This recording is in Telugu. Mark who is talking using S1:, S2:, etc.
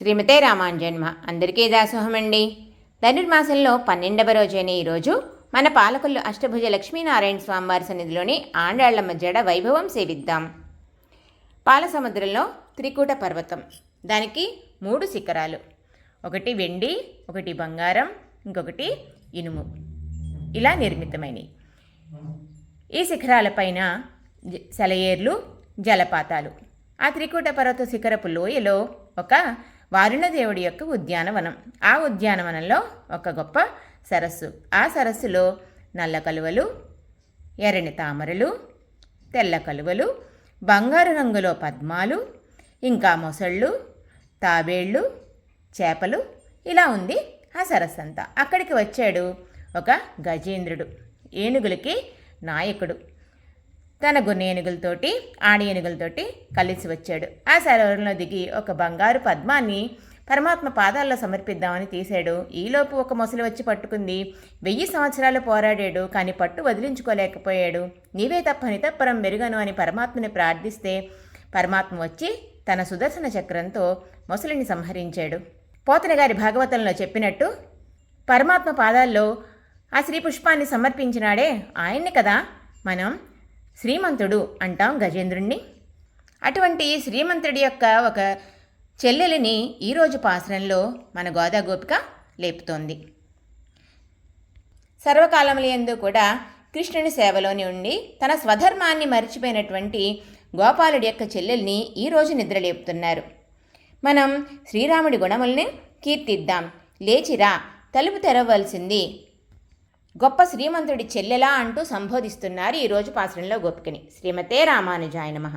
S1: శ్రీమతే రామాంజన్మ అందరికీ దాసోహమండి. ధనుర్మాసంలో 12వ రోజైన ఈరోజు మన పాలకొల్లు అష్టభుజ లక్ష్మీనారాయణ స్వామివారి సన్నిధిలోని ఆండాళ్లమ్మ జడ వైభవం సేవిద్దాం. పాలసముద్రంలో త్రికూట పర్వతం, దానికి 3 శిఖరాలు, ఒకటి వెండి, ఒకటి బంగారం, ఇంకొకటి ఇనుము, ఇలా నిర్మితమైనవి. ఈ శిఖరాలపైన సెలయేర్లు, జలపాతాలు. ఆ త్రికూట పర్వత శిఖరపు లోయలో ఒక వారుణదేవుడి యొక్క ఉద్యానవనం. ఆ ఉద్యానవనంలో ఒక గొప్ప సరస్సు. ఆ సరస్సులో నల్ల కలువలు, ఎర్రని తామరలు, తెల్ల కలువలు, బంగారు రంగులో పద్మాలు, ఇంకా మొసళ్ళు, తాబేళ్ళు, చేపలు, ఇలా ఉంది ఆ సరస్సు అంతా. అక్కడికి వచ్చాడు ఒక గజేంద్రుడు, ఏనుగులకి నాయకుడు. తన గున్న ఏనుగులతోటి, ఆడి ఏనుగులతోటి కలిసి వచ్చాడు. ఆ సరోవరంలో దిగి ఒక బంగారు పద్మాన్ని పరమాత్మ పాదాల్లో సమర్పిద్దామని తీశాడు. ఈలోపు ఒక మొసలి వచ్చి పట్టుకుంది. 1000 సంవత్సరాలు పోరాడాడు, కానీ పట్టు వదిలించుకోలేకపోయాడు. నీవే తప్ప నితప్పరం మెరుగను అని పరమాత్మని ప్రార్థిస్తే పరమాత్మ వచ్చి తన సుదర్శన చక్రంతో మొసలిని సంహరించాడు. పోతన గారి భాగవతంలో చెప్పినట్టు పరమాత్మ పాదాల్లో ఆ శ్రీ పుష్పాన్ని సమర్పించినాడే, ఆయన్ని కదా మనం శ్రీమంతుడు అంటాం గజేంద్రుణ్ణి. అటువంటి శ్రీమంతుడి యొక్క ఒక చెల్లెలిని ఈరోజు పాసరంలో మన గోదా గోపిక లేపుతోంది. సర్వకాలములందు కూడా కృష్ణుని సేవలోని ఉండి తన స్వధర్మాన్ని మరిచిపోయినటువంటి గోపాలుడి యొక్క చెల్లెల్ని ఈరోజు నిద్రలేపుతున్నారు. మనం శ్రీరాముడి గుణముల్ని కీర్తిద్దాం. లేచిరా, తలుపు తెరవలసింది, గొప్ప శ్రీమంతుడి చెల్లెలా అంటూ సంబోధిస్తున్నారు ఈరోజు పాసురంలో గోపికని. శ్రీమతే రామానుజాయ నమః.